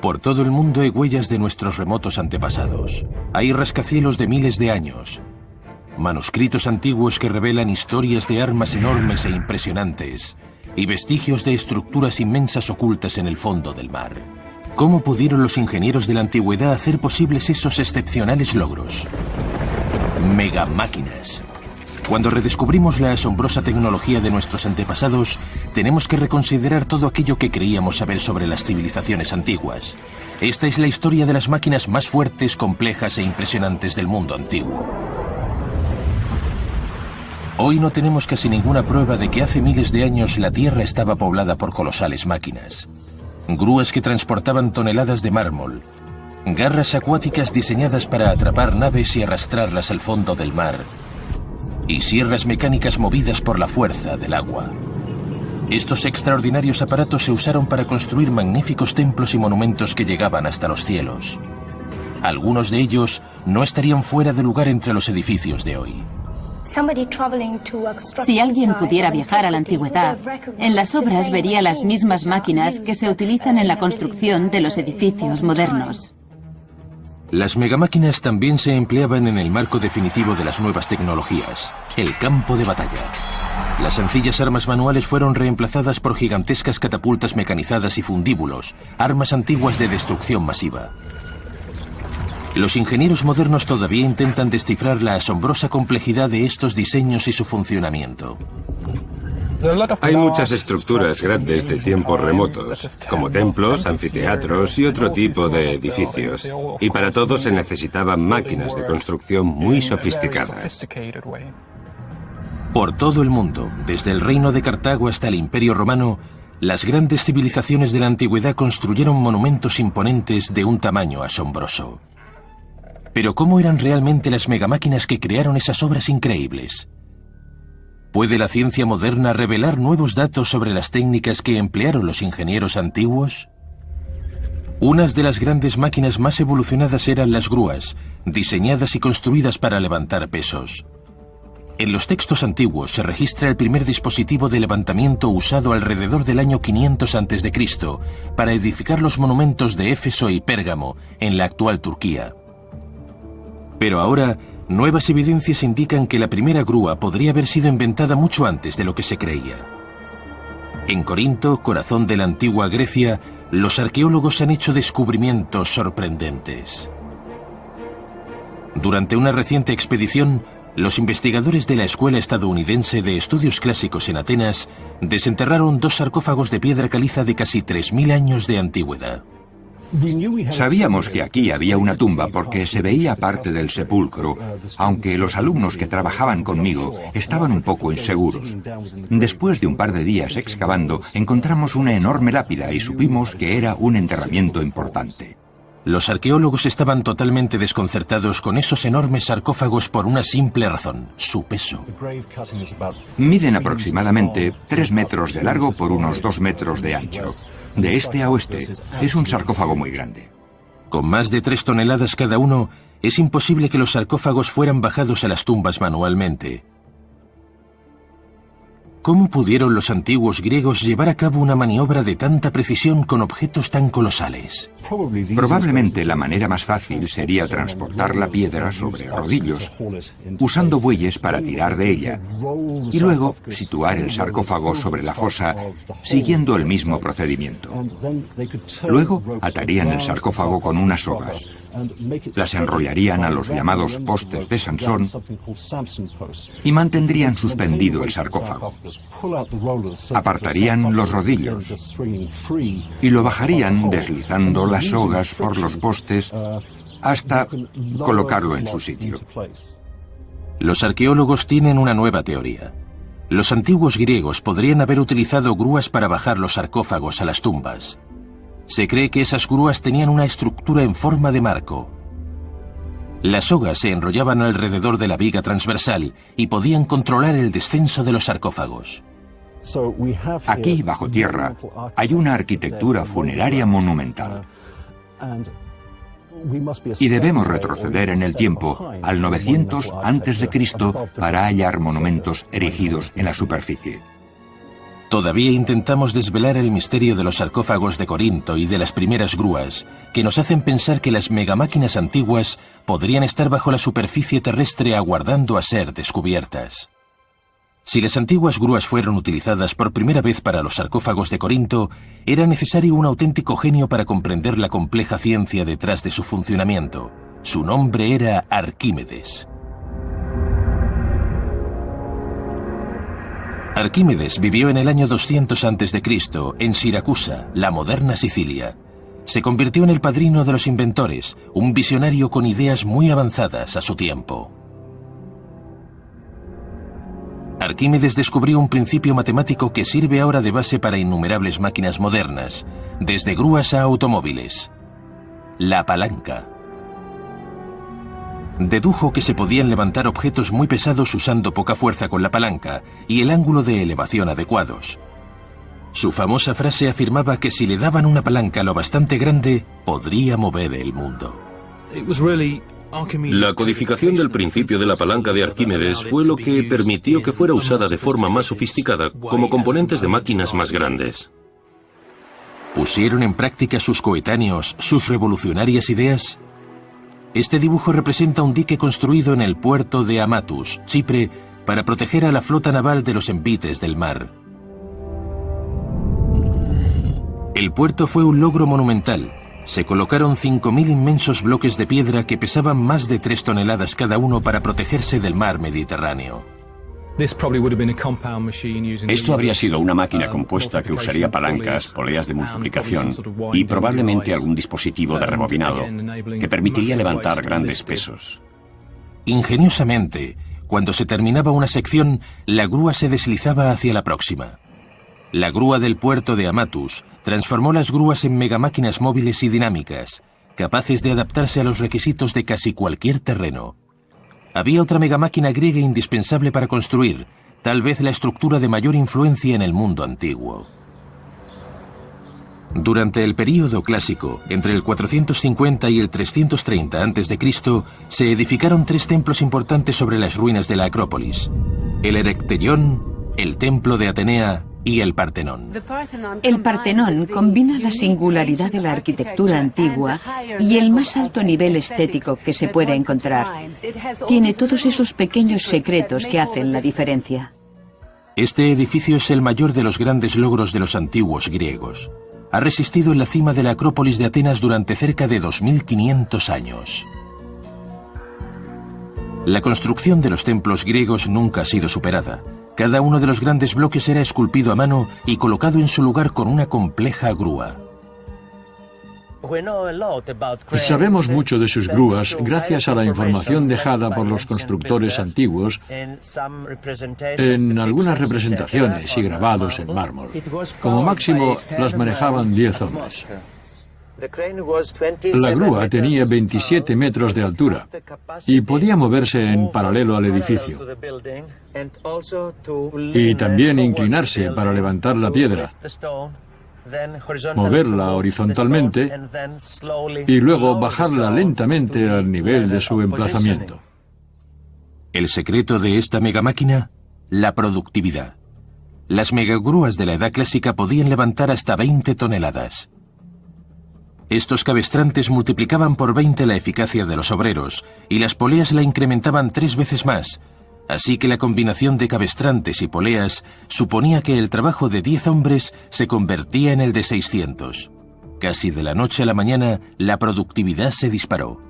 Por todo el mundo hay huellas de nuestros remotos antepasados. Hay rascacielos de miles de años. Manuscritos antiguos que revelan historias de armas enormes e impresionantes y vestigios de estructuras inmensas ocultas en el fondo del mar. ¿Cómo pudieron los ingenieros de la antigüedad hacer posibles esos excepcionales logros? Megamáquinas. Cuando redescubrimos la asombrosa tecnología de nuestros antepasados, tenemos que reconsiderar todo aquello que creíamos saber sobre las civilizaciones antiguas. Esta es la historia de las máquinas más fuertes, complejas e impresionantes del mundo antiguo. Hoy no tenemos casi ninguna prueba de que hace miles de años la Tierra estaba poblada por colosales máquinas. Grúas que transportaban toneladas de mármol, garras acuáticas diseñadas para atrapar naves y arrastrarlas al fondo del mar, y sierras mecánicas movidas por la fuerza del agua. Estos extraordinarios aparatos se usaron para construir magníficos templos y monumentos que llegaban hasta los cielos. Algunos de ellos no estarían fuera de lugar entre los edificios de hoy. Si alguien pudiera viajar a la antigüedad, en las obras vería las mismas máquinas que se utilizan en la construcción de los edificios modernos. Las megamáquinas también se empleaban en el marco definitivo de las nuevas tecnologías, el campo de batalla. Las sencillas armas manuales fueron reemplazadas por gigantescas catapultas mecanizadas y fundíbulos, armas antiguas de destrucción masiva. Los ingenieros modernos todavía intentan descifrar la asombrosa complejidad de estos diseños y su funcionamiento. Hay muchas estructuras grandes de tiempos remotos, como templos, anfiteatros y otro tipo de edificios. Y para todo se necesitaban máquinas de construcción muy sofisticadas. Por todo el mundo, desde el reino de Cartago hasta el Imperio Romano, las grandes civilizaciones de la antigüedad construyeron monumentos imponentes de un tamaño asombroso. Pero ¿cómo eran realmente las megamáquinas que crearon esas obras increíbles? ¿Puede la ciencia moderna revelar nuevos datos sobre las técnicas que emplearon los ingenieros antiguos? Unas de las grandes máquinas más evolucionadas eran las grúas, diseñadas y construidas para levantar pesos. En los textos antiguos se registra el primer dispositivo de levantamiento usado alrededor del año 500 a.C. para edificar los monumentos de Éfeso y Pérgamo, en la actual Turquía. Pero ahora, nuevas evidencias indican que la primera grúa podría haber sido inventada mucho antes de lo que se creía. En Corinto, corazón de la antigua Grecia, los arqueólogos han hecho descubrimientos sorprendentes. Durante una reciente expedición, los investigadores de la Escuela Estadounidense de Estudios Clásicos en Atenas desenterraron 2 sarcófagos de piedra caliza de casi 3000 años de antigüedad. Sabíamos que aquí había una tumba porque se veía parte del sepulcro, aunque los alumnos que trabajaban conmigo estaban un poco inseguros. Después de un par de días excavando, encontramos una enorme lápida y supimos que era un enterramiento importante. Los arqueólogos estaban totalmente desconcertados con esos enormes sarcófagos por una simple razón: su peso. Miden aproximadamente 3 metros de largo por unos 2 metros de ancho. De este a oeste, es un sarcófago muy grande. Con más de 3 toneladas cada uno, es imposible que los sarcófagos fueran bajados a las tumbas manualmente. ¿Cómo pudieron los antiguos griegos llevar a cabo una maniobra de tanta precisión con objetos tan colosales? Probablemente la manera más fácil sería transportar la piedra sobre rodillos, usando bueyes para tirar de ella, y luego situar el sarcófago sobre la fosa, siguiendo el mismo procedimiento. Luego atarían el sarcófago con unas sogas, las enrollarían a los llamados postes de Sansón y mantendrían suspendido el sarcófago. Apartarían los rodillos y lo bajarían deslizando las sogas por los postes hasta colocarlo en su sitio. Los arqueólogos tienen una nueva teoría. Los antiguos griegos podrían haber utilizado grúas para bajar los sarcófagos a las tumbas. Se cree que esas grúas tenían una estructura en forma de marco. Las sogas se enrollaban alrededor de la viga transversal y podían controlar el descenso de los sarcófagos. Aquí, bajo tierra, hay una arquitectura funeraria monumental. Y debemos retroceder en el tiempo al 900 a.C. para hallar monumentos erigidos en la superficie. Todavía intentamos desvelar el misterio de los sarcófagos de Corinto y de las primeras grúas, que nos hacen pensar que las megamáquinas antiguas podrían estar bajo la superficie terrestre aguardando a ser descubiertas. Si las antiguas grúas fueron utilizadas por primera vez para los sarcófagos de Corinto, era necesario un auténtico genio para comprender la compleja ciencia detrás de su funcionamiento. Su nombre era Arquímedes. Arquímedes vivió en el año 200 a.C. en Siracusa, la moderna Sicilia. Se convirtió en el padrino de los inventores, un visionario con ideas muy avanzadas a su tiempo. Arquímedes descubrió un principio matemático que sirve ahora de base para innumerables máquinas modernas, desde grúas a automóviles: la palanca. Dedujo que se podían levantar objetos muy pesados usando poca fuerza con la palanca y el ángulo de elevación adecuados. Su famosa frase afirmaba que si le daban una palanca lo bastante grande, podría mover el mundo. La codificación del principio de la palanca de Arquímedes fue lo que permitió que fuera usada de forma más sofisticada como componentes de máquinas más grandes. ¿Pusieron en práctica sus coetáneos sus revolucionarias ideas? Este dibujo representa un dique construido en el puerto de Amatus, Chipre, para proteger a la flota naval de los envites del mar. El puerto fue un logro monumental. Se colocaron 5.000 inmensos bloques de piedra que pesaban más de 3 toneladas cada uno para protegerse del mar Mediterráneo. Esto habría sido una máquina compuesta que usaría palancas, poleas de multiplicación y probablemente algún dispositivo de rebobinado que permitiría levantar grandes pesos. Ingeniosamente, cuando se terminaba una sección, la grúa se deslizaba hacia la próxima. La grúa del puerto de Amatus transformó las grúas en megamáquinas móviles y dinámicas, capaces de adaptarse a los requisitos de casi cualquier terreno. Había otra megamáquina griega indispensable para construir, tal vez la estructura de mayor influencia en el mundo antiguo. Durante el período clásico, entre el 450 y el 330 a.C., se edificaron 3 templos importantes sobre las ruinas de la Acrópolis: el Erecteión, el Templo de Atenea y el Partenón. El Partenón combina la singularidad de la arquitectura antigua y el más alto nivel estético que se puede encontrar. Tiene todos esos pequeños secretos que hacen la diferencia. Este edificio es el mayor de los grandes logros de los antiguos griegos. Ha resistido en la cima de la Acrópolis de Atenas durante cerca de 2500 años. La construcción de los templos griegos nunca ha sido superada. Cada uno de los grandes bloques era esculpido a mano y colocado en su lugar con una compleja grúa. Sabemos mucho de sus grúas gracias a la información dejada por los constructores antiguos en algunas representaciones y grabados en mármol. Como máximo las manejaban 10 hombres. La grúa tenía 27 metros de altura y podía moverse en paralelo al edificio. Y también inclinarse para levantar la piedra, moverla horizontalmente y luego bajarla lentamente al nivel de su emplazamiento. ¿El secreto de esta megamáquina? La productividad. Las megagrúas de la Edad Clásica podían levantar hasta 20 toneladas. Estos cabestrantes multiplicaban por 20 la eficacia de los obreros y las poleas la incrementaban 3 veces más, así que la combinación de cabestrantes y poleas suponía que el trabajo de 10 hombres se convertía en el de 600. Casi de la noche a la mañana, la productividad se disparó.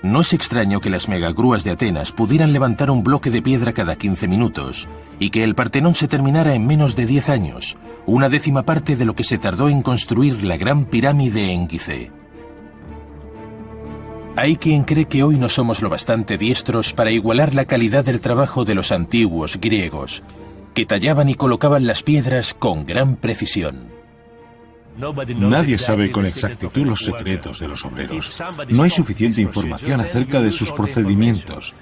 No es extraño que las megagrúas de Atenas pudieran levantar un bloque de piedra cada 15 minutos y que el Partenón se terminara en menos de 10 años, una décima parte de lo que se tardó en construir la gran pirámide en Gizeh. Hay quien cree que hoy no somos lo bastante diestros para igualar la calidad del trabajo de los antiguos griegos, que tallaban y colocaban las piedras con gran precisión. Nadie sabe con exactitud los secretos de los obreros. No hay suficiente información acerca de sus procedimientos.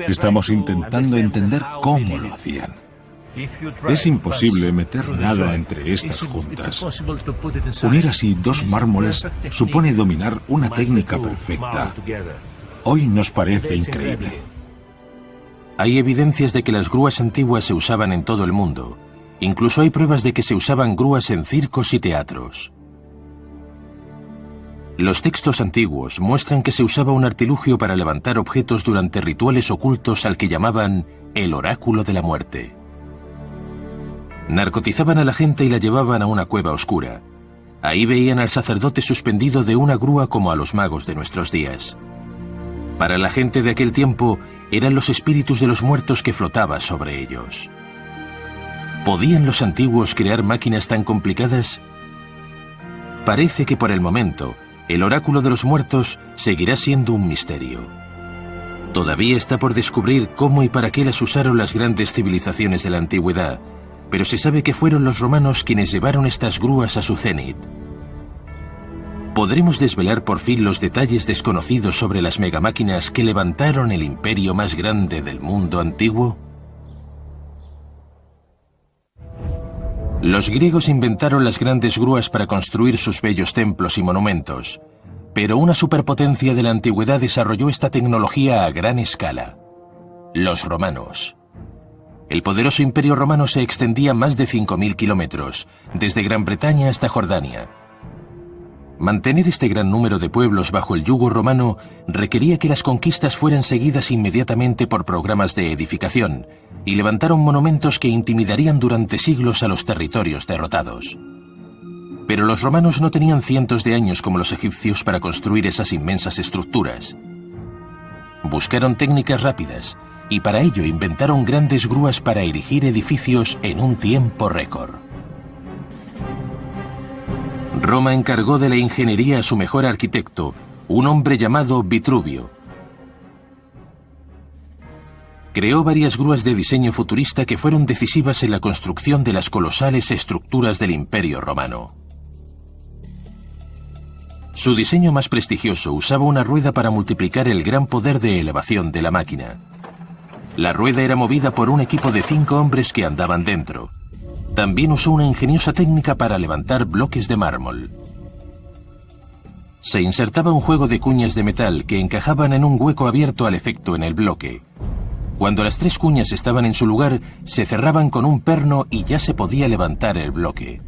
Estamos intentando entender cómo lo hacían. Es imposible meter nada entre estas juntas. Unir así 2 mármoles supone dominar una técnica perfecta. Hoy nos parece increíble. Hay evidencias de que las grúas antiguas se usaban en todo el mundo. Incluso hay pruebas de que se usaban grúas en circos y teatros. Los textos antiguos muestran que se usaba un artilugio para levantar objetos durante rituales ocultos al que llamaban el oráculo de la muerte. Narcotizaban a la gente y la llevaban a una cueva oscura. Ahí veían al sacerdote suspendido de una grúa como a los magos de nuestros días. Para la gente de aquel tiempo, eran los espíritus de los muertos que flotaba sobre ellos. ¿Podían los antiguos crear máquinas tan complicadas? Parece que por el momento, el oráculo de los muertos seguirá siendo un misterio. Todavía está por descubrir cómo y para qué las usaron las grandes civilizaciones de la antigüedad, pero se sabe que fueron los romanos quienes llevaron estas grúas a su cenit. ¿Podremos desvelar por fin los detalles desconocidos sobre las megamáquinas que levantaron el imperio más grande del mundo antiguo? Los griegos inventaron las grandes grúas para construir sus bellos templos y monumentos, pero una superpotencia de la antigüedad desarrolló esta tecnología a gran escala: los romanos. El poderoso imperio romano se extendía más de 5.000 kilómetros, desde Gran Bretaña hasta Jordania. Mantener este gran número de pueblos bajo el yugo romano requería que las conquistas fueran seguidas inmediatamente por programas de edificación, y levantaron monumentos que intimidarían durante siglos a los territorios derrotados. Pero los romanos no tenían cientos de años como los egipcios para construir esas inmensas estructuras. Buscaron técnicas rápidas, y para ello inventaron grandes grúas para erigir edificios en un tiempo récord. Roma encargó de la ingeniería a su mejor arquitecto, un hombre llamado Vitruvio. Creó varias grúas de diseño futurista que fueron decisivas en la construcción de las colosales estructuras del Imperio Romano. Su diseño más prestigioso usaba una rueda para multiplicar el gran poder de elevación de la máquina. La rueda era movida por un equipo de 5 hombres que andaban dentro. También usó una ingeniosa técnica para levantar bloques de mármol. Se insertaba un juego de cuñas de metal que encajaban en un hueco abierto al efecto en el bloque. Cuando las 3 cuñas estaban en su lugar, se cerraban con un perno y ya se podía levantar el bloque.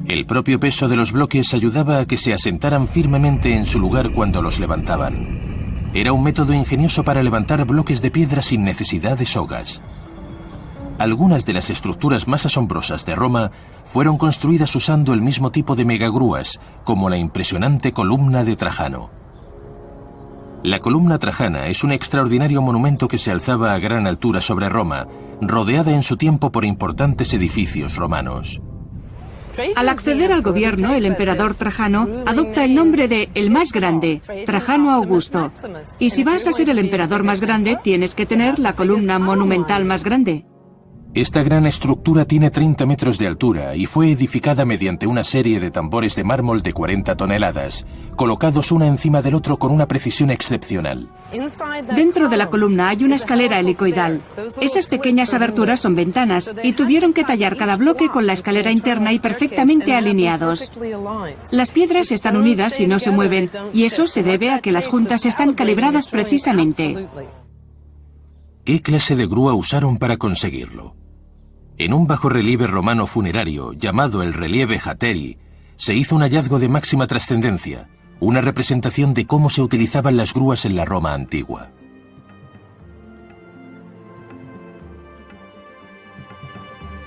El propio peso de los bloques ayudaba a que se asentaran firmemente en su lugar cuando los levantaban. Era un método ingenioso para levantar bloques de piedra sin necesidad de sogas. Algunas de las estructuras más asombrosas de Roma fueron construidas usando el mismo tipo de megagrúas, como la impresionante columna de Trajano. La columna trajana es un extraordinario monumento que se alzaba a gran altura sobre Roma, rodeada en su tiempo por importantes edificios romanos. Al acceder al gobierno, el emperador Trajano adopta el nombre de el más grande, Trajano Augusto. Y si vas a ser el emperador más grande, tienes que tener la columna monumental más grande. Esta gran estructura tiene 30 metros de altura y fue edificada mediante una serie de tambores de mármol de 40 toneladas, colocados una encima del otro con una precisión excepcional. Dentro de la columna hay una escalera helicoidal. Esas pequeñas aberturas son ventanas y tuvieron que tallar cada bloque con la escalera interna y perfectamente alineados. Las piedras están unidas y no se mueven, y eso se debe a que las juntas están calibradas precisamente. ¿Qué clase de grúa usaron para conseguirlo? En un bajorrelieve romano funerario, llamado el relieve Hateri, se hizo un hallazgo de máxima trascendencia, una representación de cómo se utilizaban las grúas en la Roma antigua.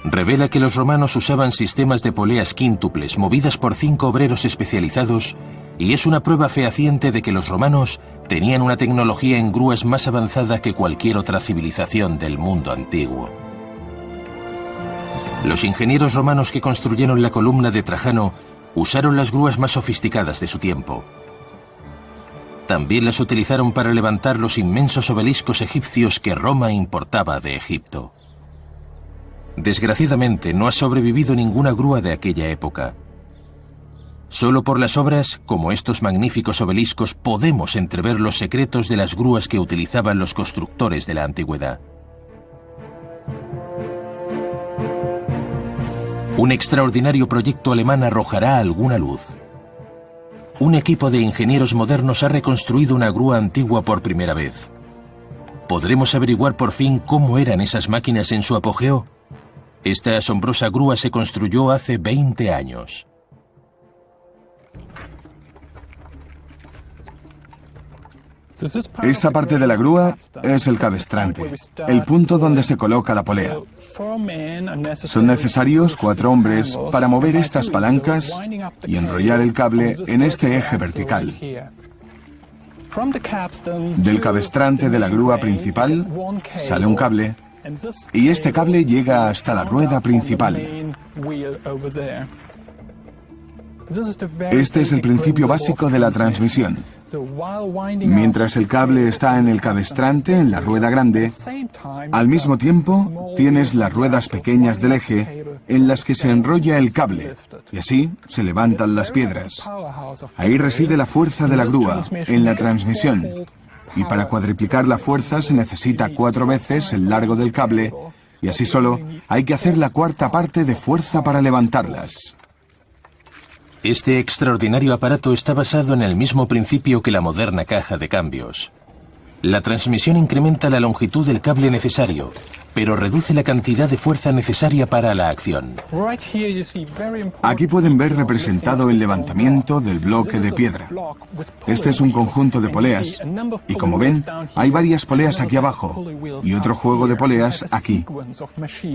Revela que los romanos usaban sistemas de poleas quíntuples movidas por 5 obreros especializados, y es una prueba fehaciente de que los romanos tenían una tecnología en grúas más avanzada que cualquier otra civilización del mundo antiguo. Los ingenieros romanos que construyeron la columna de Trajano usaron las grúas más sofisticadas de su tiempo. También las utilizaron para levantar los inmensos obeliscos egipcios que Roma importaba de Egipto. Desgraciadamente, no ha sobrevivido ninguna grúa de aquella época. Solo por las obras, como estos magníficos obeliscos, podemos entrever los secretos de las grúas que utilizaban los constructores de la antigüedad. Un extraordinario proyecto alemán arrojará alguna luz. Un equipo de ingenieros modernos ha reconstruido una grúa antigua por primera vez. ¿Podremos averiguar por fin cómo eran esas máquinas en su apogeo? Esta asombrosa grúa se construyó hace 20 años. Esta parte de la grúa es el cabestrante, el punto donde se coloca la polea. Son necesarios 4 hombres para mover estas palancas y enrollar el cable en este eje vertical. Del cabestrante de la grúa principal sale un cable y este cable llega hasta la rueda principal. Este es el principio básico de la transmisión. Mientras el cable está en el cabestrante, en la rueda grande, al mismo tiempo tienes las ruedas pequeñas del eje en las que se enrolla el cable y así se levantan las piedras. Ahí reside la fuerza de la grúa, en la transmisión. Y para cuadriplicar la fuerza se necesita 4 veces el largo del cable y así solo hay que hacer la 4ª parte de fuerza para levantarlas. Este extraordinario aparato está basado en el mismo principio que la moderna caja de cambios. La transmisión incrementa la longitud del cable necesario, pero reduce la cantidad de fuerza necesaria para la acción. Aquí pueden ver representado el levantamiento del bloque de piedra. Este es un conjunto de poleas, y como ven, hay varias poleas aquí abajo, y otro juego de poleas aquí.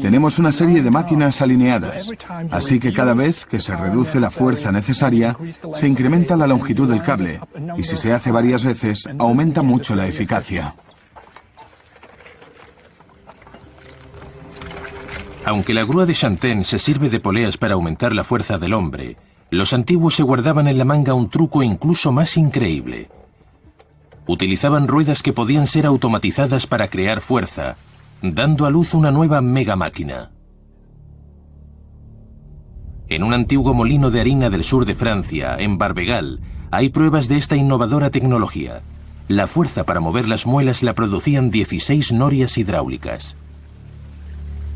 Tenemos una serie de máquinas alineadas, así que cada vez que se reduce la fuerza necesaria, se incrementa la longitud del cable, y si se hace varias veces, aumenta mucho la eficacia. Aunque la grúa de Chantin se sirve de poleas para aumentar la fuerza del hombre, los antiguos se guardaban en la manga un truco incluso más increíble. Utilizaban ruedas que podían ser automatizadas para crear fuerza, dando a luz una nueva mega máquina. En un antiguo molino de harina del sur de Francia, en Barbegal, hay pruebas de esta innovadora tecnología. La fuerza para mover las muelas la producían 16 norias hidráulicas.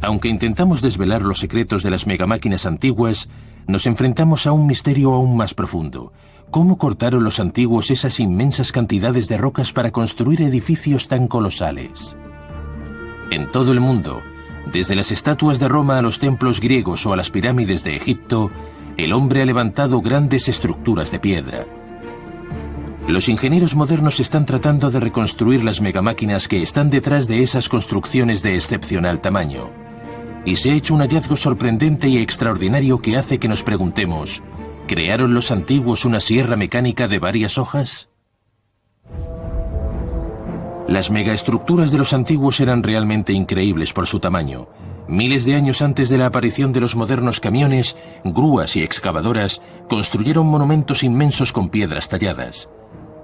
Aunque intentamos desvelar los secretos de las megamáquinas antiguas, nos enfrentamos a un misterio aún más profundo. ¿Cómo cortaron los antiguos esas inmensas cantidades de rocas para construir edificios tan colosales? En todo el mundo, desde las estatuas de Roma a los templos griegos o a las pirámides de Egipto, el hombre ha levantado grandes estructuras de piedra. Los ingenieros modernos están tratando de reconstruir las megamáquinas que están detrás de esas construcciones de excepcional tamaño. Y se ha hecho un hallazgo sorprendente y extraordinario que hace que nos preguntemos, ¿crearon los antiguos una sierra mecánica de varias hojas? Las megaestructuras de los antiguos eran realmente increíbles por su tamaño. Miles de años antes de la aparición de los modernos camiones, grúas y excavadoras construyeron monumentos inmensos con piedras talladas.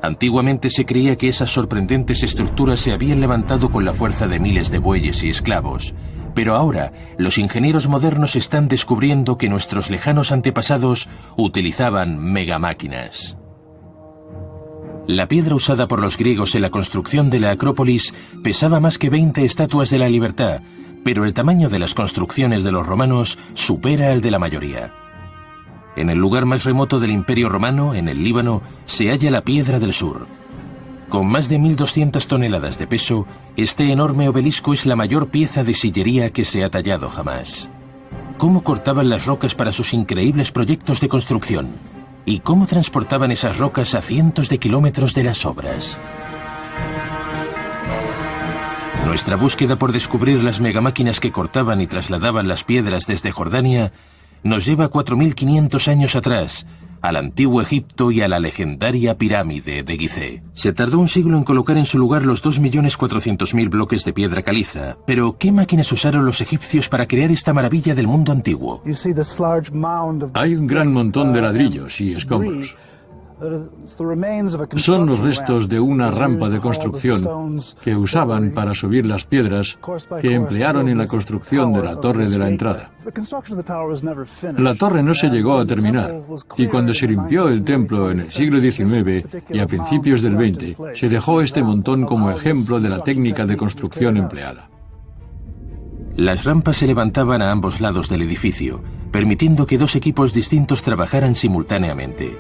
Antiguamente se creía que esas sorprendentes estructuras se habían levantado con la fuerza de miles de bueyes y esclavos, pero ahora los ingenieros modernos están descubriendo que nuestros lejanos antepasados utilizaban megamáquinas. La piedra usada por los griegos en la construcción de la Acrópolis pesaba más que 20 estatuas de la libertad, pero el tamaño de las construcciones de los romanos supera al de la mayoría. En el lugar más remoto del Imperio Romano, en el Líbano, se halla la Piedra del Sur. Con más de 1.200 toneladas de peso, este enorme obelisco es la mayor pieza de sillería que se ha tallado jamás. ¿Cómo cortaban las rocas para sus increíbles proyectos de construcción? ¿Y cómo transportaban esas rocas a cientos de kilómetros de las obras? Nuestra búsqueda por descubrir las megamáquinas que cortaban y trasladaban las piedras desde Jordania nos lleva 4.500 años atrás, al antiguo Egipto y a la legendaria pirámide de Gizeh. Se tardó un siglo en colocar en su lugar los 2.400.000 bloques de piedra caliza. Pero, ¿qué máquinas usaron los egipcios para crear esta maravilla del mundo antiguo? Hay un gran montón de ladrillos y escombros. Son los restos de una rampa de construcción que usaban para subir las piedras que emplearon en la construcción de la torre de la entrada. La torre no se llegó a terminar, y cuando se limpió el templo en el siglo XIX y a principios del XX, se dejó este montón como ejemplo de la técnica de construcción empleada. Las rampas se levantaban a ambos lados del edificio, permitiendo que 2 equipos distintos trabajaran simultáneamente.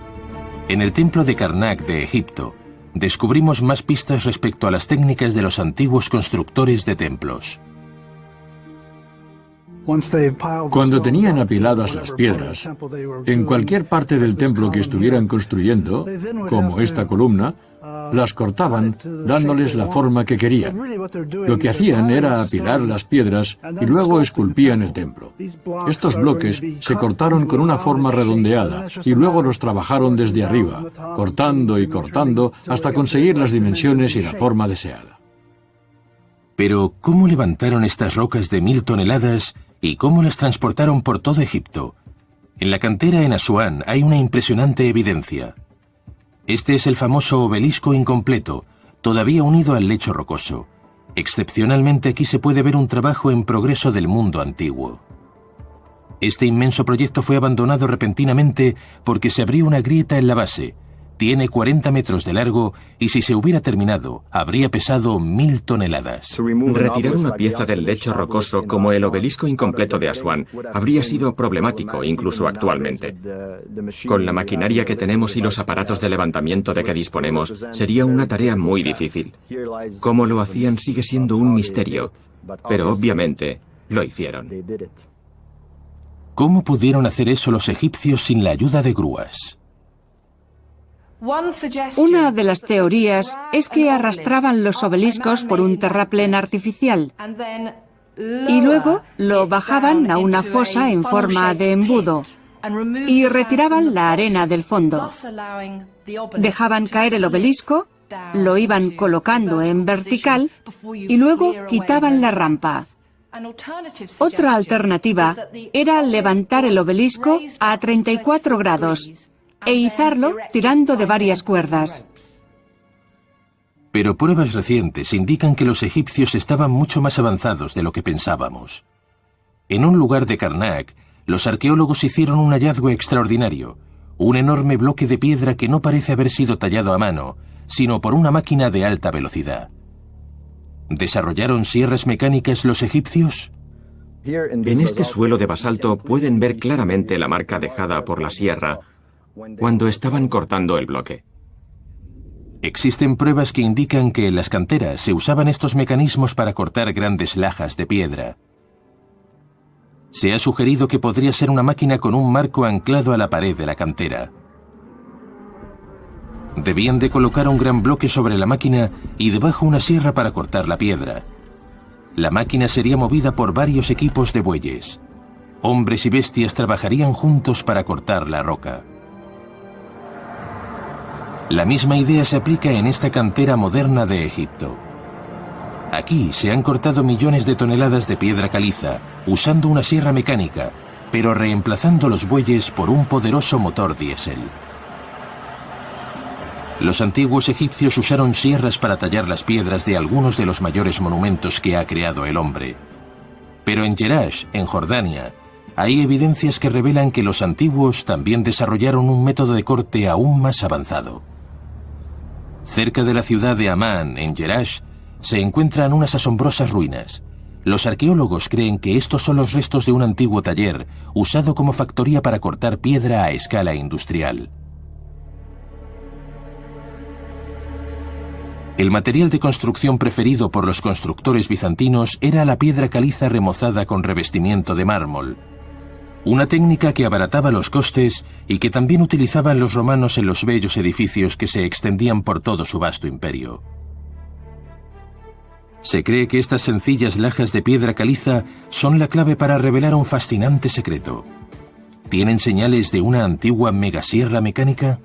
En el templo de Karnak de Egipto, descubrimos más pistas respecto a las técnicas de los antiguos constructores de templos. Cuando tenían apiladas las piedras, en cualquier parte del templo que estuvieran construyendo, como esta columna, las cortaban dándoles la forma que querían. Lo que hacían era apilar las piedras y luego esculpían el templo. Estos bloques se cortaron con una forma redondeada y luego los trabajaron desde arriba, cortando y cortando hasta conseguir las dimensiones y la forma deseada. Pero, ¿cómo levantaron estas rocas de 1000 toneladas y cómo las transportaron por todo Egipto? En la cantera en Asuán hay una impresionante evidencia. Este es el famoso obelisco incompleto, todavía unido al lecho rocoso. Excepcionalmente aquí se puede ver un trabajo en progreso del mundo antiguo. Este inmenso proyecto fue abandonado repentinamente porque se abrió una grieta en la base. Tiene 40 metros de largo y si se hubiera terminado, habría pesado 1000 toneladas. Retirar una pieza del lecho rocoso como el obelisco incompleto de Asuán habría sido problemático incluso actualmente. Con la maquinaria que tenemos y los aparatos de levantamiento de que disponemos, sería una tarea muy difícil. Cómo lo hacían sigue siendo un misterio, pero obviamente lo hicieron. ¿Cómo pudieron hacer eso los egipcios sin la ayuda de grúas? Una de las teorías es que arrastraban los obeliscos por un terraplén artificial y luego lo bajaban a una fosa en forma de embudo y retiraban la arena del fondo. Dejaban caer el obelisco, lo iban colocando en vertical y luego quitaban la rampa. Otra alternativa era levantar el obelisco a 34 grados e izarlo tirando de varias cuerdas. Pero pruebas recientes indican que los egipcios estaban mucho más avanzados de lo que pensábamos. En un lugar de Karnak, los arqueólogos hicieron un hallazgo extraordinario, un enorme bloque de piedra que no parece haber sido tallado a mano, sino por una máquina de alta velocidad. ¿Desarrollaron sierras mecánicas los egipcios? En este suelo de basalto pueden ver claramente la marca dejada por la sierra cuando estaban cortando el bloque. Existen pruebas que indican que en las canteras se usaban estos mecanismos para cortar grandes lajas de piedra. Se ha sugerido que podría ser una máquina con un marco anclado a la pared de la cantera. Debían de colocar un gran bloque sobre la máquina y debajo una sierra para cortar la piedra. La máquina sería movida por varios equipos de bueyes. Hombres y bestias trabajarían juntos para cortar la roca. La misma idea se aplica en esta cantera moderna de Egipto. Aquí se han cortado millones de toneladas de piedra caliza, usando una sierra mecánica, pero reemplazando los bueyes por un poderoso motor diésel. Los antiguos egipcios usaron sierras para tallar las piedras de algunos de los mayores monumentos que ha creado el hombre. Pero en Jerash, en Jordania, hay evidencias que revelan que los antiguos también desarrollaron un método de corte aún más avanzado. Cerca de la ciudad de Amán, en Jerash, se encuentran unas asombrosas ruinas. Los arqueólogos creen que estos son los restos de un antiguo taller, usado como factoría para cortar piedra a escala industrial. El material de construcción preferido por los constructores bizantinos era la piedra caliza remozada con revestimiento de mármol, una técnica que abarataba los costes y que también utilizaban los romanos en los bellos edificios que se extendían por todo su vasto imperio. Se cree que estas sencillas lajas de piedra caliza son la clave para revelar un fascinante secreto. ¿Tienen señales de una antigua megasierra mecánica?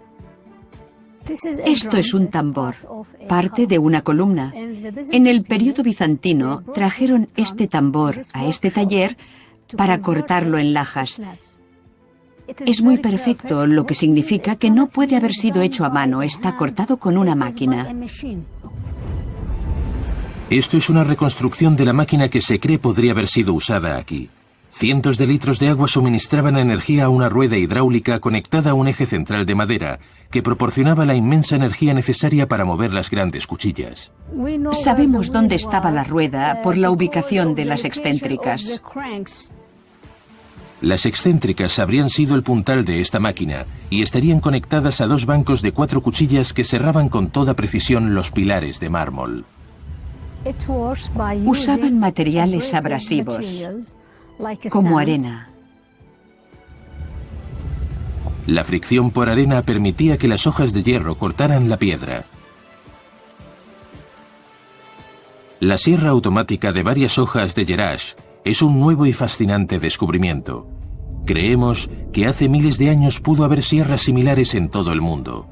Esto es un tambor, parte de una columna. En el periodo bizantino trajeron este tambor a este taller para cortarlo en lajas. Es muy perfecto, lo que significa que no puede haber sido hecho a mano, está cortado con una máquina. Esto es una reconstrucción de la máquina que se cree podría haber sido usada aquí. Cientos de litros de agua suministraban energía a una rueda hidráulica conectada a un eje central de madera, que proporcionaba la inmensa energía necesaria para mover las grandes cuchillas. Sabemos dónde estaba la rueda por la ubicación de las excéntricas. Las excéntricas habrían sido el puntal de esta máquina y estarían conectadas a 2 bancos de 4 cuchillas que cerraban con toda precisión los pilares de mármol. Usaban materiales abrasivos, como arena. La fricción por arena permitía que las hojas de hierro cortaran la piedra. La sierra automática de varias hojas de Jerash es un nuevo y fascinante descubrimiento. Creemos que hace miles de años pudo haber sierras similares en todo el mundo.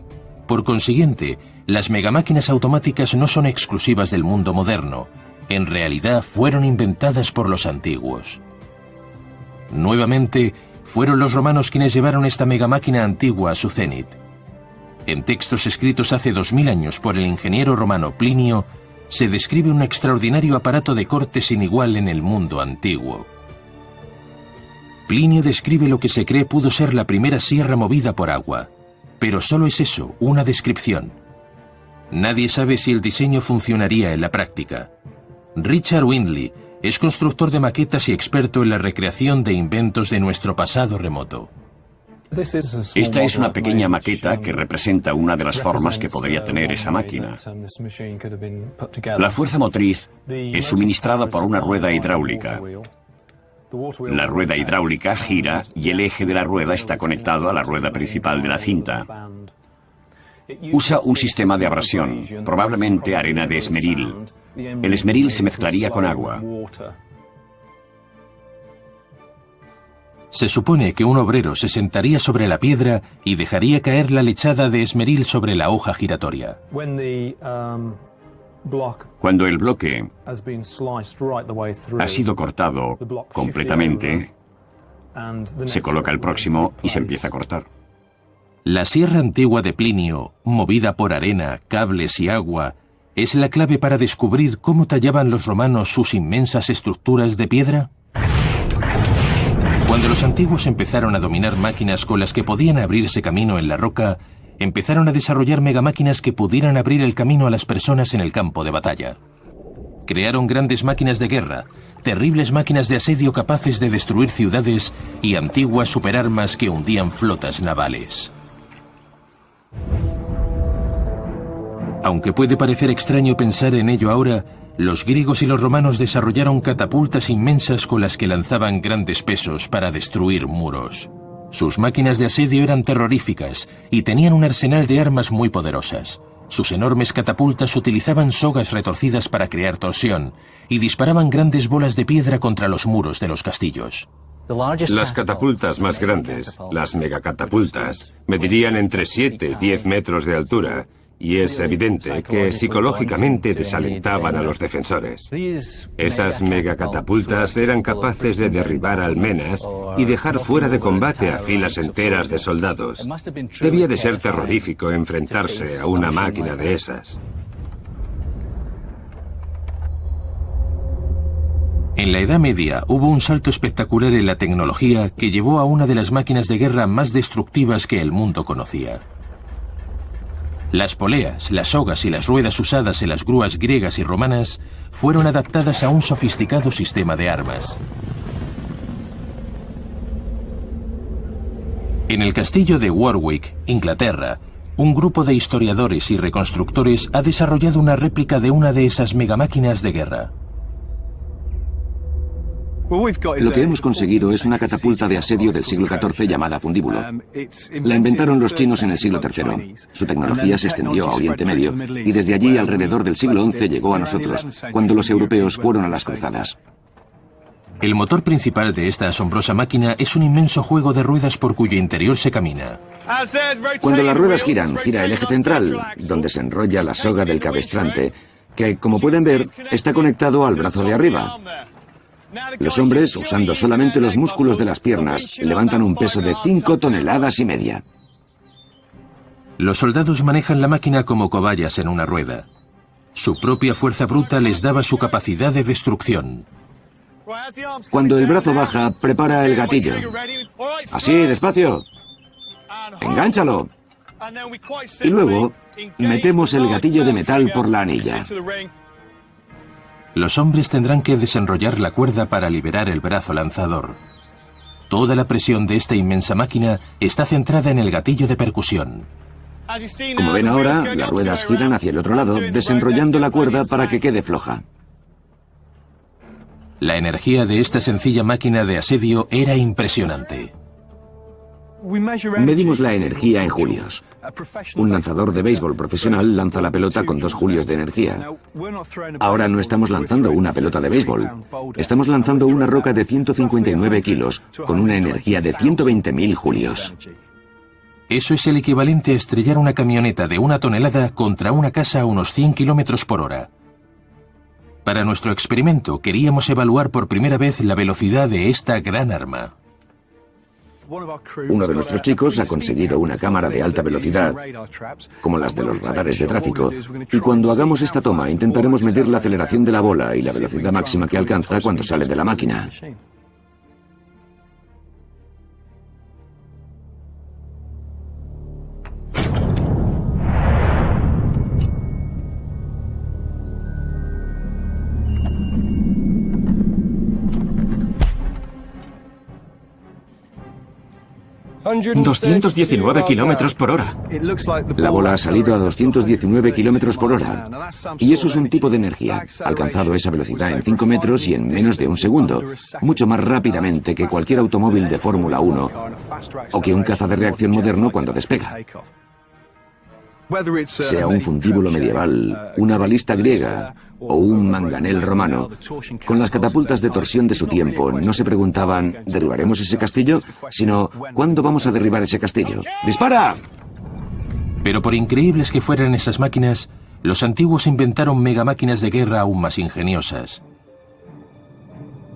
Por consiguiente, las megamáquinas automáticas no son exclusivas del mundo moderno. En realidad fueron inventadas por los antiguos. Nuevamente, fueron los romanos quienes llevaron esta megamáquina antigua a su cenit. En textos escritos hace 2000 años por el ingeniero romano Plinio, se describe un extraordinario aparato de corte sin igual en el mundo antiguo. Plinio describe lo que se cree pudo ser la primera sierra movida por agua, pero solo es eso, una descripción. Nadie sabe si el diseño funcionaría en la práctica. Richard Windley es constructor de maquetas y experto en la recreación de inventos de nuestro pasado remoto. Esta es una pequeña maqueta que representa una de las formas que podría tener esa máquina. La fuerza motriz es suministrada por una rueda hidráulica. La rueda hidráulica gira y el eje de la rueda está conectado a la rueda principal de la cinta. Usa un sistema de abrasión, probablemente arena de esmeril. El esmeril se mezclaría con agua. Se supone que un obrero se sentaría sobre la piedra y dejaría caer la lechada de esmeril sobre la hoja giratoria. Cuando el bloque ha sido cortado completamente, se coloca el próximo y se empieza a cortar. La sierra antigua de Plinio, movida por arena, cables y agua, es la clave para descubrir cómo tallaban los romanos sus inmensas estructuras de piedra. Cuando los antiguos empezaron a dominar máquinas con las que podían abrirse camino en la roca, empezaron a desarrollar megamáquinas que pudieran abrir el camino a las personas en el campo de batalla. Crearon grandes máquinas de guerra, terribles máquinas de asedio capaces de destruir ciudades y antiguas superarmas que hundían flotas navales. Aunque puede parecer extraño pensar en ello ahora, los griegos y los romanos desarrollaron catapultas inmensas con las que lanzaban grandes pesos para destruir muros. Sus máquinas de asedio eran terroríficas y tenían un arsenal de armas muy poderosas. Sus enormes catapultas utilizaban sogas retorcidas para crear torsión y disparaban grandes bolas de piedra contra los muros de los castillos. Las catapultas más grandes, las megacatapultas, medirían entre 7 y 10 metros de altura, y es evidente que psicológicamente desalentaban a los defensores. Esas megacatapultas eran capaces de derribar almenas y dejar fuera de combate a filas enteras de soldados. Debía de ser terrorífico enfrentarse a una máquina de esas. En la Edad Media hubo un salto espectacular en la tecnología que llevó a una de las máquinas de guerra más destructivas que el mundo conocía. Las poleas, las sogas y las ruedas usadas en las grúas griegas y romanas fueron adaptadas a un sofisticado sistema de armas. En el castillo de Warwick, Inglaterra, un grupo de historiadores y reconstructores ha desarrollado una réplica de una de esas megamáquinas de guerra. Lo que hemos conseguido es una catapulta de asedio del siglo XIV llamada fundíbulo. La inventaron los chinos en el siglo III. Su tecnología se extendió a Oriente Medio y desde allí alrededor del siglo XI llegó a nosotros, cuando los europeos fueron a las cruzadas. El motor principal de esta asombrosa máquina es un inmenso juego de ruedas por cuyo interior se camina. Cuando las ruedas giran, gira el eje central, donde se enrolla la soga del cabestrante, que, como pueden ver, está conectado al brazo de arriba. Los hombres, usando solamente los músculos de las piernas, levantan un peso de 5,5 toneladas. Los soldados manejan la máquina como cobayas en una rueda. Su propia fuerza bruta les daba su capacidad de destrucción. Cuando el brazo baja, prepara el gatillo. Así, despacio. Engánchalo. Y luego, metemos el gatillo de metal por la anilla. Los hombres tendrán que desenrollar la cuerda para liberar el brazo lanzador. Toda la presión de esta inmensa máquina está centrada en el gatillo de percusión. Como ven ahora, las ruedas giran hacia el otro lado, desenrollando la cuerda para que quede floja. La energía de esta sencilla máquina de asedio era impresionante. Medimos la energía en julios. Un lanzador de béisbol profesional lanza la pelota con 2 julios de energía. Ahora no estamos lanzando una pelota de béisbol. Estamos lanzando una roca de 159 kilos con una energía de 120.000 julios. Eso es el equivalente a estrellar una camioneta de 1 tonelada contra una casa a unos 100 kilómetros por hora. Para nuestro experimento queríamos evaluar por primera vez la velocidad de esta gran arma. Uno de nuestros chicos ha conseguido una cámara de alta velocidad, como las de los radares de tráfico, y cuando hagamos esta toma intentaremos medir la aceleración de la bola y la velocidad máxima que alcanza cuando sale de la máquina. ...219 kilómetros por hora. La bola ha salido a 219 kilómetros por hora. Y eso es un tipo de energía. Ha alcanzado esa velocidad en 5 metros y en menos de un segundo. Mucho más rápidamente que cualquier automóvil de Fórmula 1 o que un caza de reacción moderno cuando despega. Sea un fundíbulo medieval, una balista griega o un manganel romano, con las catapultas de torsión de su tiempo no se preguntaban ¿derribaremos ese castillo?, sino ¿cuándo vamos a derribar ese castillo? ¡Dispara! Pero por increíbles que fueran esas máquinas, los antiguos inventaron megamáquinas de guerra aún más ingeniosas.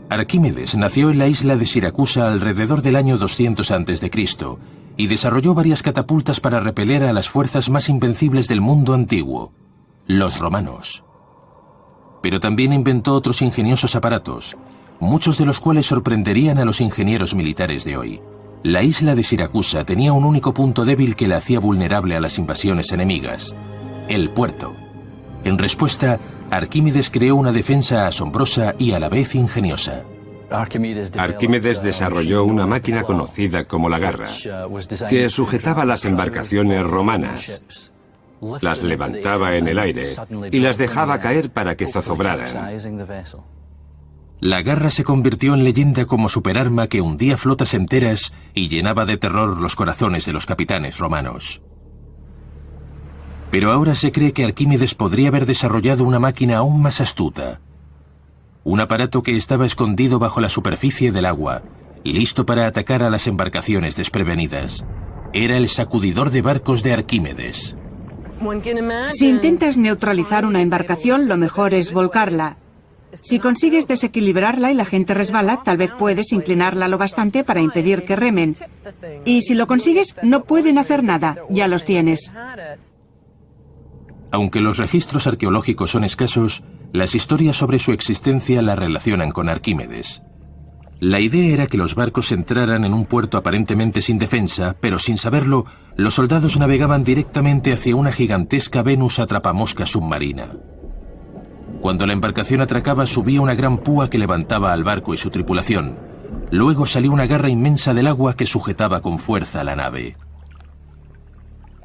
Arquímedes nació en la isla de Siracusa alrededor del año 200 a.C. y desarrolló varias catapultas para repeler a las fuerzas más invencibles del mundo antiguo, los romanos. Pero también inventó otros ingeniosos aparatos, muchos de los cuales sorprenderían a los ingenieros militares de hoy. La isla de Siracusa tenía un único punto débil que la hacía vulnerable a las invasiones enemigas: el puerto. En respuesta, Arquímedes creó una defensa asombrosa y a la vez ingeniosa. Arquímedes desarrolló una máquina conocida como la garra, que sujetaba las embarcaciones romanas, las levantaba en el aire y las dejaba caer para que zozobraran. La garra se convirtió en leyenda como superarma que hundía flotas enteras y llenaba de terror los corazones de los capitanes romanos. Pero ahora se cree que Arquímedes podría haber desarrollado una máquina aún más astuta. Un aparato que estaba escondido bajo la superficie del agua, listo para atacar a las embarcaciones desprevenidas. Era el sacudidor de barcos de Arquímedes. Si intentas neutralizar una embarcación, lo mejor es volcarla. Si consigues desequilibrarla y la gente resbala, tal vez puedes inclinarla lo bastante para impedir que remen. Y si lo consigues, no pueden hacer nada, ya los tienes. Aunque los registros arqueológicos son escasos, las historias sobre su existencia la relacionan con Arquímedes. La idea era que los barcos entraran en un puerto aparentemente sin defensa, pero sin saberlo, los soldados navegaban directamente hacia una gigantesca Venus atrapamoscas submarina. Cuando la embarcación atracaba, subía una gran púa que levantaba al barco y su tripulación. Luego salía una garra inmensa del agua que sujetaba con fuerza la nave.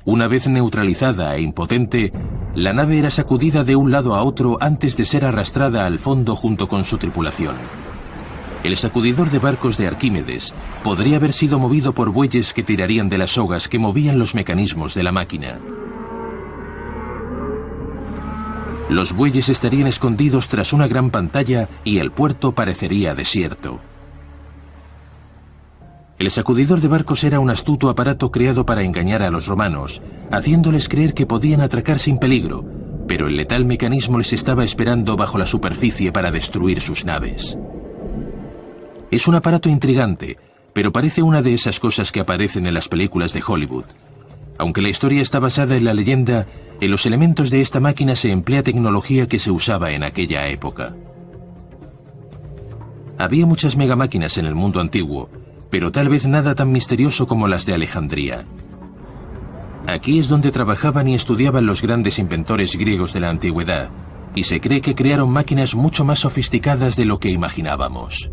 Una vez neutralizada e impotente, la nave era sacudida de un lado a otro antes de ser arrastrada al fondo junto con su tripulación. El sacudidor de barcos de Arquímedes podría haber sido movido por bueyes que tirarían de las sogas que movían los mecanismos de la máquina. Los bueyes estarían escondidos tras una gran pantalla y el puerto parecería desierto. El sacudidor de barcos era un astuto aparato creado para engañar a los romanos, haciéndoles creer que podían atracar sin peligro, pero el letal mecanismo les estaba esperando bajo la superficie para destruir sus naves. Es un aparato intrigante, pero parece una de esas cosas que aparecen en las películas de Hollywood. Aunque la historia está basada en la leyenda, en los elementos de esta máquina se emplea tecnología que se usaba en aquella época. Había muchas megamáquinas en el mundo antiguo, pero tal vez nada tan misterioso como las de Alejandría. Aquí es donde trabajaban y estudiaban los grandes inventores griegos de la antigüedad, y se cree que crearon máquinas mucho más sofisticadas de lo que imaginábamos.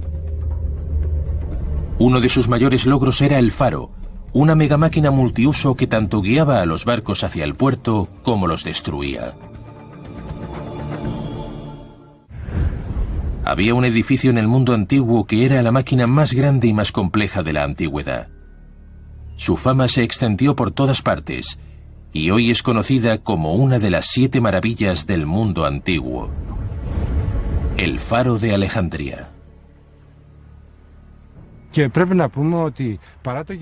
Uno de sus mayores logros era el faro, una megamáquina multiuso que tanto guiaba a los barcos hacia el puerto como los destruía. Había un edificio en el mundo antiguo que era la máquina más grande y más compleja de la antigüedad. Su fama se extendió por todas partes y hoy es conocida como una de las 7 maravillas del mundo antiguo. El Faro de Alejandría.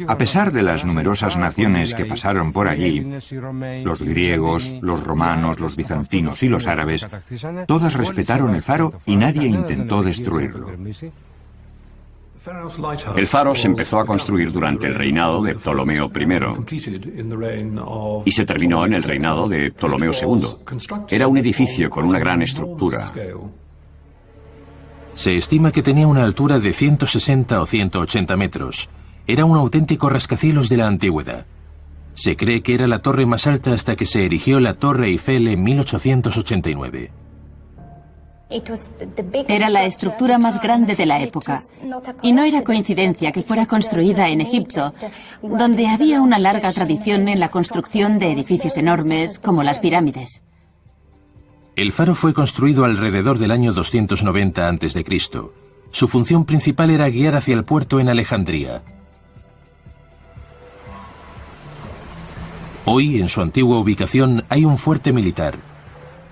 A pesar de las numerosas naciones que pasaron por allí, los griegos, los romanos, los bizantinos y los árabes, todas respetaron el faro y nadie intentó destruirlo. El faro se empezó a construir durante el reinado de Ptolomeo I y se terminó en el reinado de Ptolomeo II. Era un edificio con una gran estructura. Se estima que tenía una altura de 160 o 180 metros. Era un auténtico rascacielos de la antigüedad. Se cree que era la torre más alta hasta que se erigió la Torre Eiffel en 1889. Era la estructura más grande de la época. Y no era coincidencia que fuera construida en Egipto, donde había una larga tradición en la construcción de edificios enormes como las pirámides. El faro fue construido alrededor del año 290 a.C. Su función principal era guiar hacia el puerto en Alejandría. Hoy, en su antigua ubicación, hay un fuerte militar.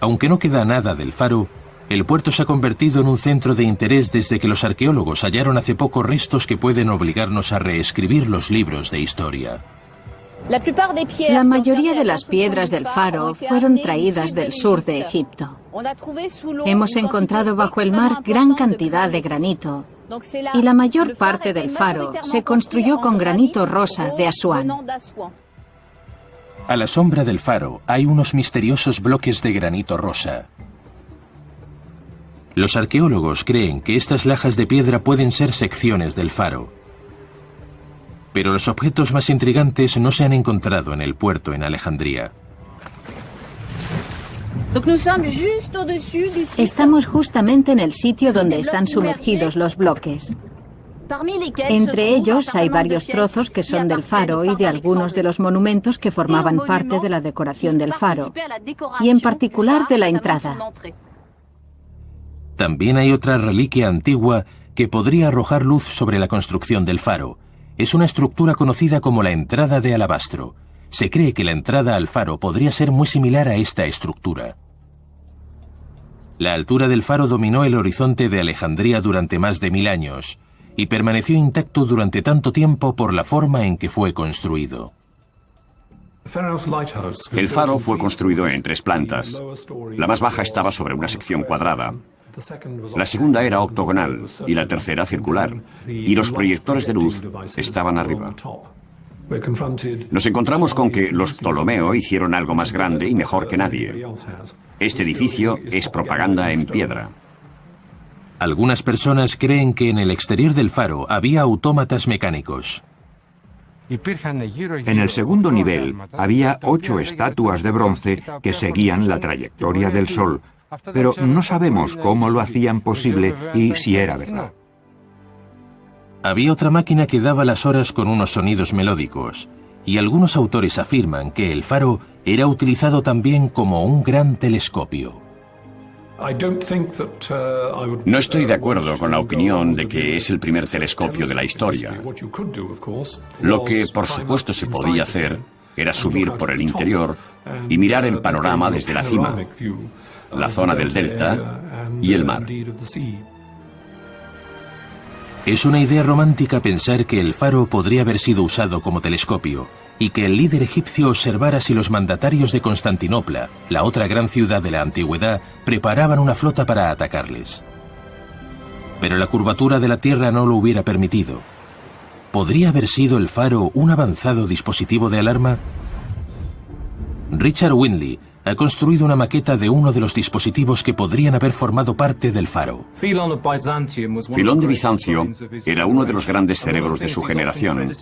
Aunque no queda nada del faro, el puerto se ha convertido en un centro de interés desde que los arqueólogos hallaron hace poco restos que pueden obligarnos a reescribir los libros de historia. La mayoría de las piedras del faro fueron traídas del sur de Egipto. Hemos encontrado bajo el mar gran cantidad de granito y la mayor parte del faro se construyó con granito rosa de Asuán. A la sombra del faro hay unos misteriosos bloques de granito rosa. Los arqueólogos creen que estas lajas de piedra pueden ser secciones del faro. Pero los objetos más intrigantes no se han encontrado en el puerto en Alejandría. Estamos justamente en el sitio donde están sumergidos los bloques. Entre ellos hay varios trozos que son del faro y de algunos de los monumentos que formaban parte de la decoración del faro, y en particular de la entrada. También hay otra reliquia antigua que podría arrojar luz sobre la construcción del faro. Es una estructura conocida como la entrada de alabastro. Se cree que la entrada al faro podría ser muy similar a esta estructura. La altura del faro dominó el horizonte de Alejandría durante más de 1000 años y permaneció intacto durante tanto tiempo por la forma en que fue construido. El faro fue construido en 3 plantas. La más baja estaba sobre una sección cuadrada. La segunda era octogonal y la tercera circular, y los proyectores de luz estaban arriba. Nos encontramos con que los Ptolomeo hicieron algo más grande y mejor que nadie. Este edificio es propaganda en piedra. Algunas personas creen que en el exterior del faro había autómatas mecánicos. En el segundo nivel había 8 estatuas de bronce que seguían la trayectoria del sol, pero no sabemos cómo lo hacían posible y si era verdad. Había otra máquina que daba las horas con unos sonidos melódicos, y algunos autores afirman que el faro era utilizado también como un gran telescopio. No estoy de acuerdo con la opinión de que es el primer telescopio de la historia. Lo que, por supuesto, se podía hacer era subir por el interior y mirar el panorama desde la cima, la zona del delta y el mar. Es una idea romántica pensar que el faro podría haber sido usado como telescopio y que el líder egipcio observara si los mandatarios de Constantinopla, la otra gran ciudad de la antigüedad, preparaban una flota para atacarles. Pero la curvatura de la Tierra no lo hubiera permitido. ¿Podría haber sido el faro un avanzado dispositivo de alarma? Richard Windley ha construido una maqueta de uno de los dispositivos que podrían haber formado parte del faro. Filón de Bizancio era uno de los grandes cerebros de su generación,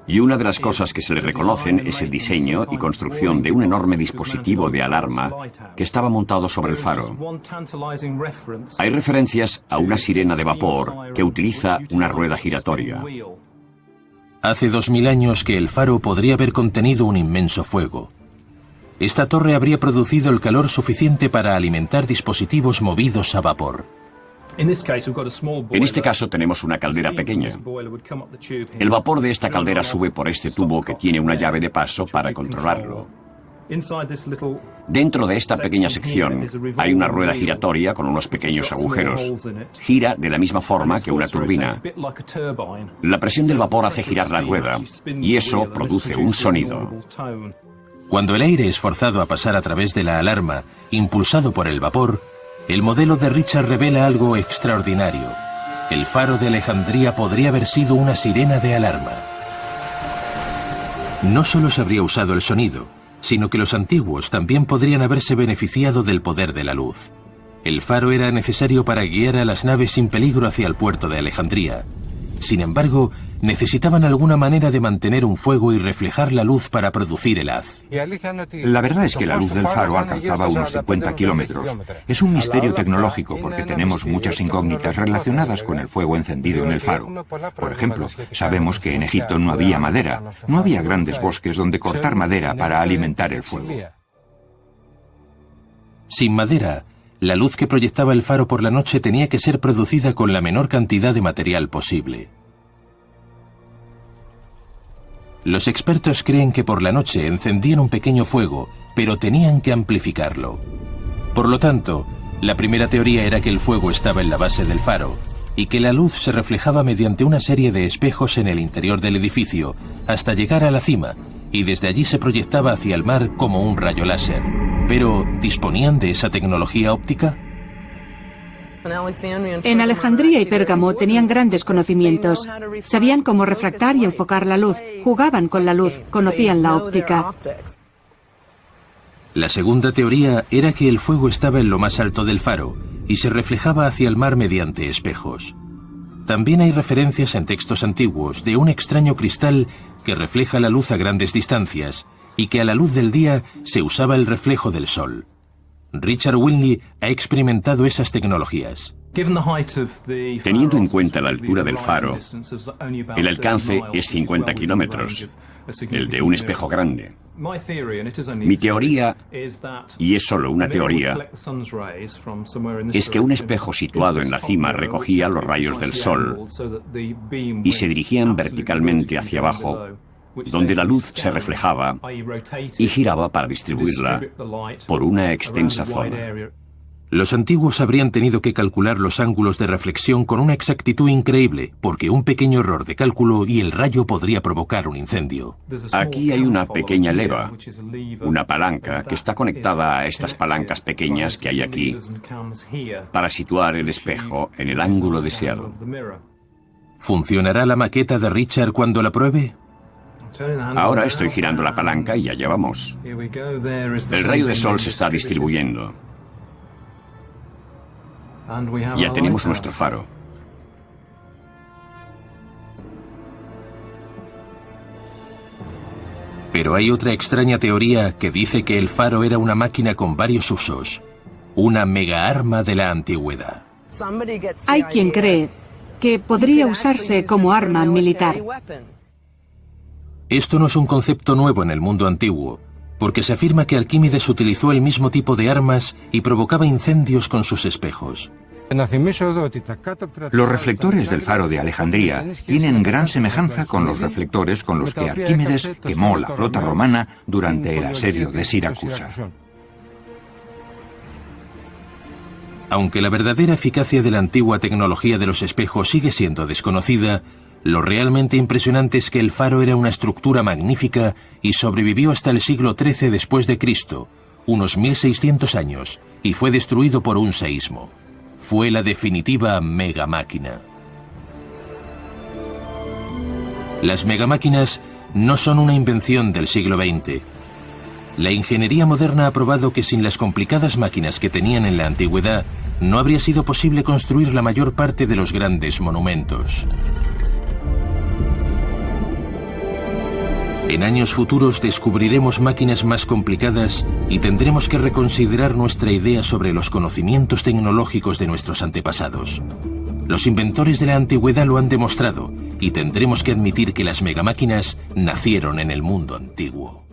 y una de las cosas que se le reconocen es el diseño y construcción de un enorme dispositivo de alarma que estaba montado sobre el faro. Hay referencias a una sirena de vapor que utiliza una rueda giratoria. Hace 2000 años que el faro podría haber contenido un inmenso fuego. Esta torre habría producido el calor suficiente para alimentar dispositivos movidos a vapor. En este caso tenemos una caldera pequeña. El vapor de esta caldera sube por este tubo que tiene una llave de paso para controlarlo. Dentro de esta pequeña sección hay una rueda giratoria con unos pequeños agujeros. Gira de la misma forma que una turbina. La presión del vapor hace girar la rueda y eso produce un sonido. Cuando el aire es forzado a pasar a través de la alarma, impulsado por el vapor, el modelo de Richard revela algo extraordinario. El faro de Alejandría podría haber sido una sirena de alarma. No solo se habría usado el sonido, sino que los antiguos también podrían haberse beneficiado del poder de la luz. El faro era necesario para guiar a las naves sin peligro hacia el puerto de Alejandría. Sin embargo, necesitaban alguna manera de mantener un fuego y reflejar la luz para producir el haz. La verdad es que la luz del faro alcanzaba unos 50 kilómetros. Es un misterio tecnológico porque tenemos muchas incógnitas relacionadas con el fuego encendido en el faro. Por ejemplo, sabemos que en Egipto no había madera, no había grandes bosques donde cortar madera para alimentar el fuego. Sin madera, la luz que proyectaba el faro por la noche tenía que ser producida con la menor cantidad de material posible. Los expertos creen que por la noche encendían un pequeño fuego, pero tenían que amplificarlo. Por lo tanto, la primera teoría era que el fuego estaba en la base del faro y que la luz se reflejaba mediante una serie de espejos en el interior del edificio hasta llegar a la cima, y desde allí se proyectaba hacia el mar como un rayo láser. Pero, ¿disponían de esa tecnología óptica? En Alejandría y Pérgamo tenían grandes conocimientos. Sabían cómo refractar y enfocar la luz, jugaban con la luz, conocían la óptica. La segunda teoría era que el fuego estaba en lo más alto del faro y se reflejaba hacia el mar mediante espejos. También hay referencias en textos antiguos de un extraño cristal que refleja la luz a grandes distancias y que a la luz del día se usaba el reflejo del sol. Richard Whitney ha experimentado esas tecnologías. Teniendo en cuenta la altura del faro, el alcance es 50 kilómetros, el de un espejo grande. Mi teoría, y es solo una teoría, es que un espejo situado en la cima recogía los rayos del sol y se dirigían verticalmente hacia abajo, donde la luz se reflejaba y giraba para distribuirla por una extensa zona. Los antiguos habrían tenido que calcular los ángulos de reflexión con una exactitud increíble, porque un pequeño error de cálculo y el rayo podría provocar un incendio. Aquí hay una pequeña leva, una palanca que está conectada a estas palancas pequeñas que hay aquí para situar el espejo en el ángulo deseado. ¿Funcionará la maqueta de Richard cuando la pruebe? Ahora estoy girando la palanca y allá vamos. El rayo de sol se está distribuyendo. Ya tenemos nuestro faro. Pero hay otra extraña teoría que dice que el faro era una máquina con varios usos, una mega arma de la antigüedad. Hay quien cree que podría usarse como arma militar. Esto no es un concepto nuevo en el mundo antiguo, porque se afirma que Arquímedes utilizó el mismo tipo de armas y provocaba incendios con sus espejos. Los reflectores del faro de Alejandría tienen gran semejanza con los reflectores con los que Arquímedes quemó la flota romana durante el asedio de Siracusa. Aunque la verdadera eficacia de la antigua tecnología de los espejos sigue siendo desconocida, lo realmente impresionante es que el faro era una estructura magnífica y sobrevivió hasta el siglo XIII después de Cristo, unos 1600 años, y fue destruido por un seísmo. Fue la definitiva megamáquina. Las megamáquinas no son una invención del siglo XX. La ingeniería moderna ha probado que sin las complicadas máquinas que tenían en la antigüedad, no habría sido posible construir la mayor parte de los grandes monumentos. En años futuros descubriremos máquinas más complicadas y tendremos que reconsiderar nuestra idea sobre los conocimientos tecnológicos de nuestros antepasados. Los inventores de la antigüedad lo han demostrado, y tendremos que admitir que las megamáquinas nacieron en el mundo antiguo.